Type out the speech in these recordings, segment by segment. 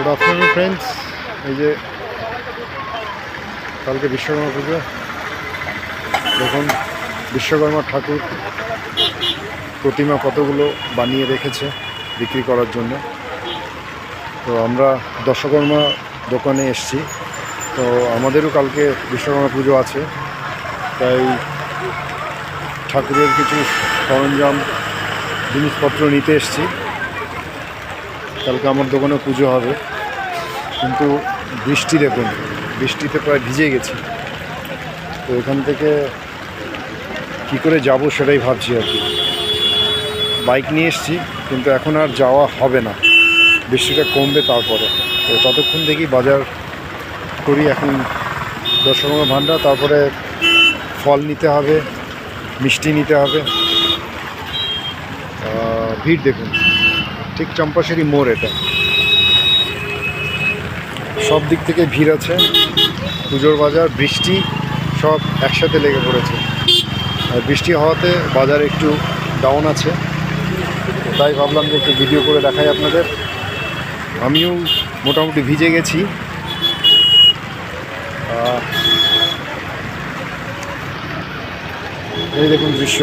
Good afternoon friends. এই যে কালকে বিশ্বকর্মা পুজো, দেখুন বিশ্বকর্মা ঠাকুর প্রতিমা কতগুলো বানিয়ে রেখেছে বিক্রি করার জন্য। তো আমরা দশকর্মা দোকানে এসছি, তো আমাদেরও কালকে বিশ্বকর্মা পুজো আছে, তাই ঠাকুরের কিছু সরঞ্জাম জিনিসপত্র নিতে এসছি। কালকে আমার দোকানে পুজো হবে, কিন্তু বৃষ্টি দেখুন, বৃষ্টিতে প্রায় ভিজে গেছি। তো এখান থেকে কী করে যাব সেটাই ভাবছি আর কি। বাইক নিয়ে এসছি, কিন্তু এখন আর যাওয়া হবে না, বৃষ্টিটা কমবে তারপরে। তো ততক্ষণ দেখি বাজার করি। এখন দশকর্মা ভান্ডার, তারপরে ফল নিতে হবে, মিষ্টি নিতে হবে। ভিড় দেখুন, ঠিক চম্পাশাড়ি মোড়, এটা সব দিক থেকে ভিড় আছে। পুজোর বাজার, বৃষ্টি সব একসাথে লেগে পড়েছে, আর বৃষ্টি হওয়াতে বাজার একটু ডাউন আছে। তাই ভাবলাম যে একটু ভিডিও করে দেখাই আপনাদের। আমিও মোটামুটি ভিজে গেছি। এই দেখুন দৃশ্য,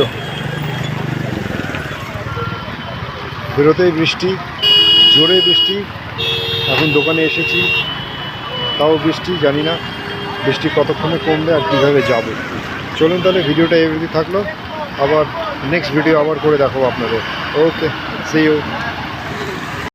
বেরোতেই বৃষ্টি, জোরে বৃষ্টি। এখন দোকানে এসেছি, তাও বৃষ্টি, জানি না বৃষ্টি কতক্ষণে কমবে আর কীভাবে যাব। চলুন তাহলে, ভিডিওটা এই অবধি থাকলো, আবার নেক্সট ভিডিও আবার করে দেখাবো আপনাদের। ওকে, সি ইউ।